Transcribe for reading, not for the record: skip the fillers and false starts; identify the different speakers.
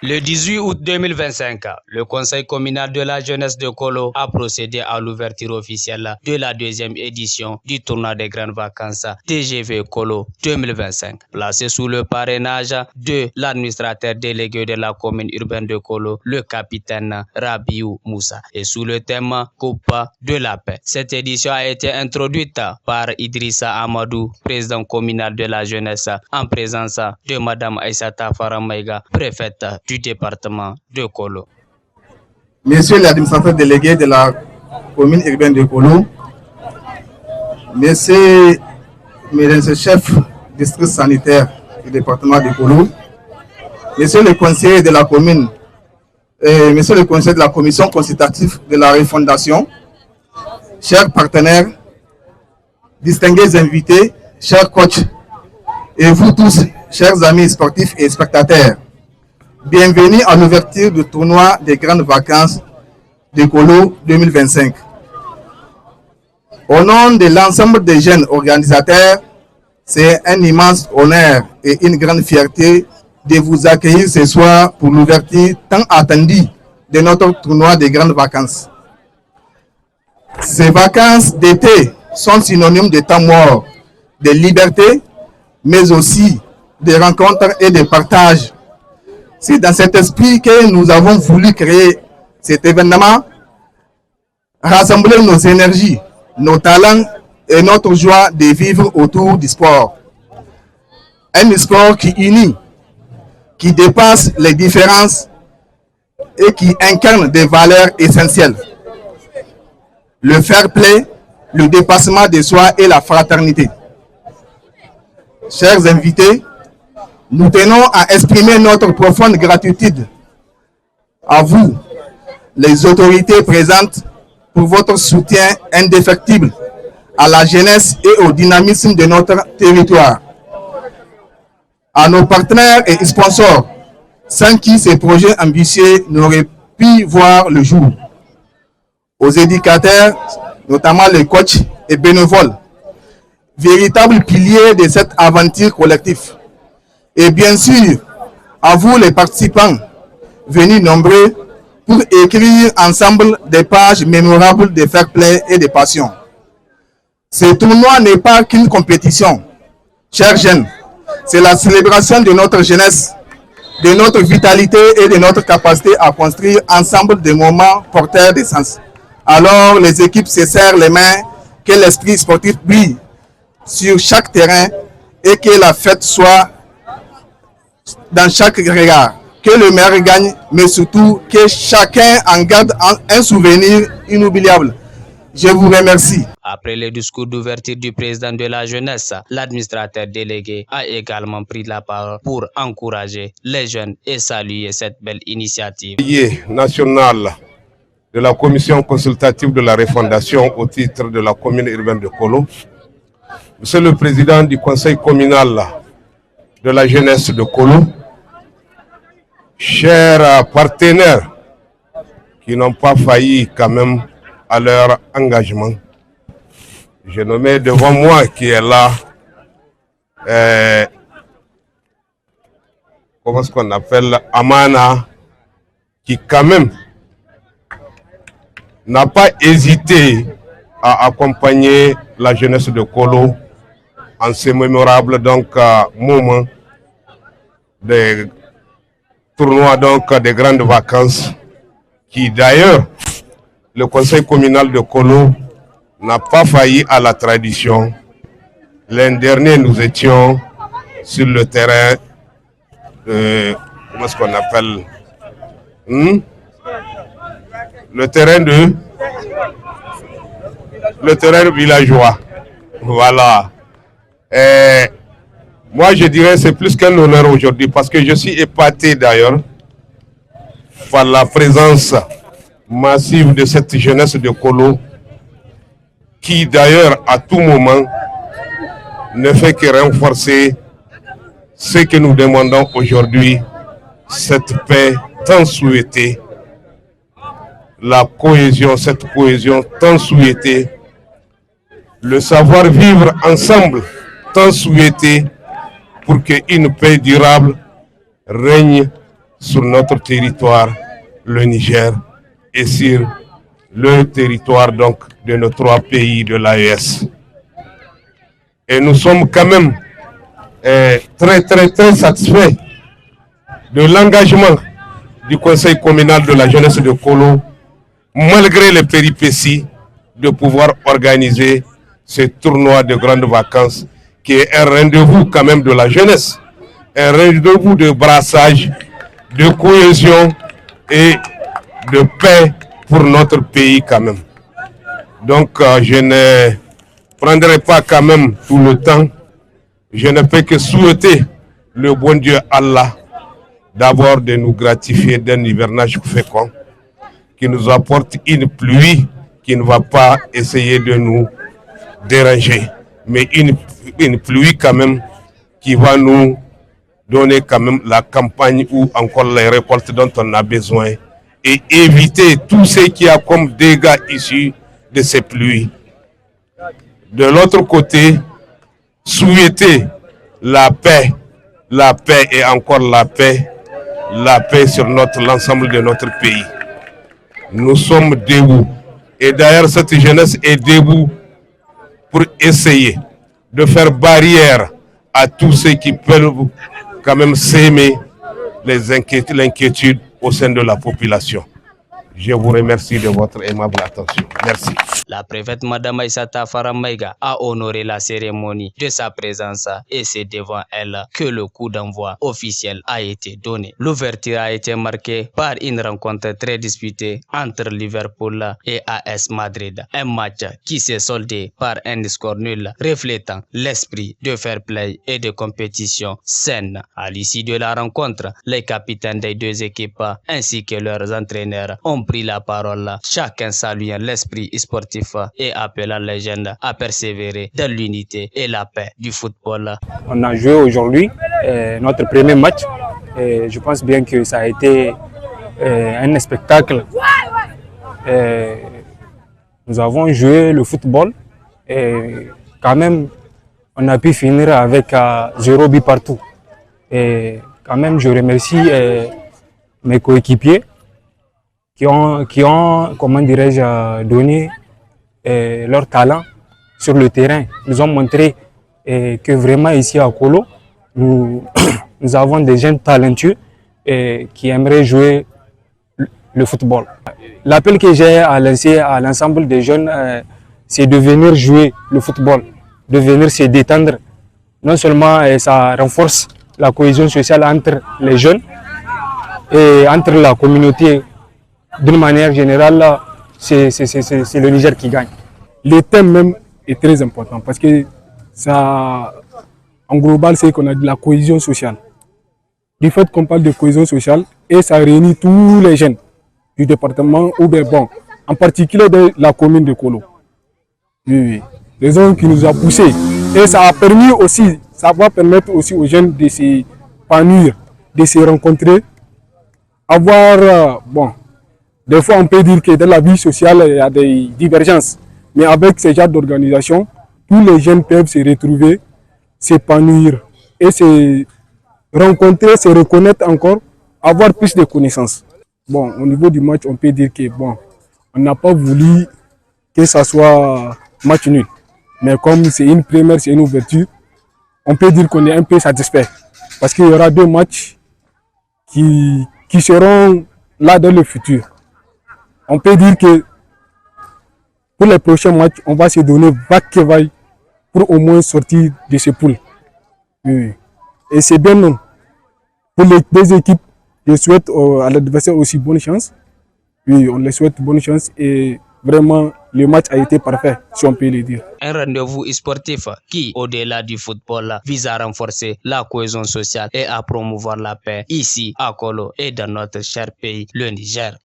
Speaker 1: Le 18 août 2025, le Conseil communal de la jeunesse de Kolo a procédé à l'ouverture officielle de la deuxième édition du tournoi des grandes vacances TGV Kolo 2025, placé sous le parrainage de l'administrateur délégué de la commune urbaine de Kolo, le capitaine Rabiou Moussa, et sous le thème Coupe de la paix. Cette édition a été introduite par Idrissa Amadou, président communal de la jeunesse, en présence de Madame Aïssata Faramaïga, préfète du département de Kolo.
Speaker 2: Messieurs les administrateurs délégués de la commune urbaine de Kolo, messieurs les chefs district sanitaire du département de Kolo, messieurs les conseillers de la commune, messieurs les conseillers de la commission consultative de la refondation, chers partenaires, distingués invités, chers coachs, et vous tous, chers amis sportifs et spectateurs, bienvenue à l'ouverture du tournoi des grandes vacances de Kolo 2025. Au nom de l'ensemble des jeunes organisateurs, c'est un immense honneur et une grande fierté de vous accueillir ce soir pour l'ouverture tant attendue de notre tournoi des grandes vacances. Ces vacances d'été sont synonymes de temps mort, de liberté, mais aussi de rencontres et de partage. C'est dans cet esprit que nous avons voulu créer cet événement, rassembler nos énergies, nos talents et notre joie de vivre autour du sport. Un sport qui unit, qui dépasse les différences et qui incarne des valeurs essentielles. Le fair play, le dépassement de soi et la fraternité. Chers invités, nous tenons à exprimer notre profonde gratitude à vous, les autorités présentes, pour votre soutien indéfectible à la jeunesse et au dynamisme de notre territoire. À nos partenaires et sponsors, sans qui ces projets ambitieux n'auraient pu voir le jour. Aux éducateurs, notamment les coachs et bénévoles, véritables piliers de cette aventure collective. Et bien sûr, à vous les participants, venus nombreux pour écrire ensemble des pages mémorables de fair play et de passion. Ce tournoi n'est pas qu'une compétition, chers jeunes, c'est la célébration de notre jeunesse, de notre vitalité et de notre capacité à construire ensemble des moments porteurs de sens. Alors les équipes se serrent les mains, que l'esprit sportif brille sur chaque terrain et que la fête soit dans chaque regard, que le meilleur gagne, mais surtout que chacun en garde un souvenir inoubliable. Je vous remercie.
Speaker 1: Après le discours d'ouverture du président de la jeunesse, l'administrateur délégué a également pris la parole pour encourager les jeunes et saluer cette belle initiative.
Speaker 3: National de la commission consultative de la refondation au titre de la commune urbaine de Kolo, Monsieur le président du conseil communal de la jeunesse de Kolo, chers partenaires qui n'ont pas failli quand même à leur engagement. J'ai nommé devant moi qui est là, comment est-ce qu'on appelle, Amana, qui quand même n'a pas hésité à accompagner la jeunesse de Kolo en ce mémorable moment des tournois des grandes vacances qui d'ailleurs le conseil communal de Kolo n'a pas failli à la tradition. L'an dernier nous étions sur le terrain comment est-ce qu'on appelle le terrain villageois. Voilà. Moi, je dirais que c'est plus qu'un honneur aujourd'hui parce que je suis épaté d'ailleurs par la présence massive de cette jeunesse de Kolo qui d'ailleurs à tout moment ne fait que renforcer ce que nous demandons aujourd'hui, cette paix tant souhaitée la cohésion, cette cohésion tant souhaitée, le savoir-vivre ensemble tant souhaité pour qu'une paix durable règne sur notre territoire, le Niger, et sur le territoire donc de nos 3 pays de l'AES. Et nous sommes quand même très satisfaits de l'engagement du Conseil communal de la jeunesse de Kolo, malgré les péripéties, de pouvoir organiser ce tournoi de grandes vacances qui est un rendez-vous quand même de la jeunesse, un rendez-vous de brassage, de cohésion et de paix pour notre pays quand même. Donc je ne prendrai pas quand même tout le temps. Je ne peux que souhaiter le bon Dieu Allah d'abord de nous gratifier d'un hivernage fécond qui nous apporte une pluie qui ne va pas essayer de nous déranger, mais une pluie quand même qui va nous donner quand même la campagne ou encore les récoltes dont on a besoin et éviter tout ce qui a comme dégâts issus de ces pluies. De l'autre côté, souhaiter la paix et encore la paix sur l'ensemble de notre pays. Nous sommes debout. Et d'ailleurs, cette jeunesse est debout pour essayer de faire barrière à tous ceux qui peuvent quand même s'aimer l'inquiétude au sein de la population. Je vous remercie de votre aimable attention. Merci.
Speaker 1: La préfète Madame Aïssata Faramaïga a honoré la cérémonie de sa présence et c'est devant elle que le coup d'envoi officiel a été donné. L'ouverture a été marquée par une rencontre très disputée entre Liverpool et AS Madrid. Un match qui s'est soldé par un score nul reflétant l'esprit de fair play et de compétition saine. À l'issue de la rencontre, les capitaines des 2 équipes ainsi que leurs entraîneurs ont pris la parole, chacun saluant l'esprit sportif et appelant les jeunes à persévérer dans l'unité et la paix du football.
Speaker 4: On a joué aujourd'hui notre premier match et je pense bien que ça a été un spectacle. Nous avons joué le football et quand même on a pu finir avec 0 but partout. Et quand même je remercie mes coéquipiers qui ont comment dirais-je, donné leur talent sur le terrain. Nous ont montré que vraiment ici à Kolo, nous avons des jeunes talentueux qui aimeraient jouer le football. L'appel que j'ai à lancer à l'ensemble des jeunes, c'est de venir jouer le football, de venir se détendre. Non seulement ça renforce la cohésion sociale entre les jeunes et entre la communauté. D'une manière générale, c'est le Niger qui gagne.
Speaker 5: Le thème même est très important parce que ça, en global, c'est qu'on a de la cohésion sociale. Du fait qu'on parle de cohésion sociale, et ça réunit tous les jeunes du département ou bien bon, en particulier de la commune de Kolo. Oui. Raison qui nous a poussés. Et ça a permis aussi, ça va permettre aussi aux jeunes de s'épanouir, de se rencontrer, avoir, bon, des fois on peut dire que dans la vie sociale il y a des divergences, mais avec ce genre d'organisation, tous les jeunes peuvent se retrouver, s'épanouir et se rencontrer, se reconnaître encore, avoir plus de connaissances. Bon, au niveau du match, on peut dire que bon, on n'a pas voulu que ça soit match nul. Mais comme c'est une première, c'est une ouverture, on peut dire qu'on est un peu satisfait. Parce qu'il y aura 2 matchs qui seront là dans le futur. On peut dire que pour les prochains matchs, on va se donner vague pour au moins sortir de ce pool. Oui. Et c'est bien non. Pour les 2 équipes, je souhaite à l'adversaire aussi bonne chance. Oui, on les souhaite bonne chance et vraiment le match a été parfait, si on peut le dire.
Speaker 1: Un rendez-vous sportif qui, au-delà du football, vise à renforcer la cohésion sociale et à promouvoir la paix ici à Kolo et dans notre cher pays, le Niger.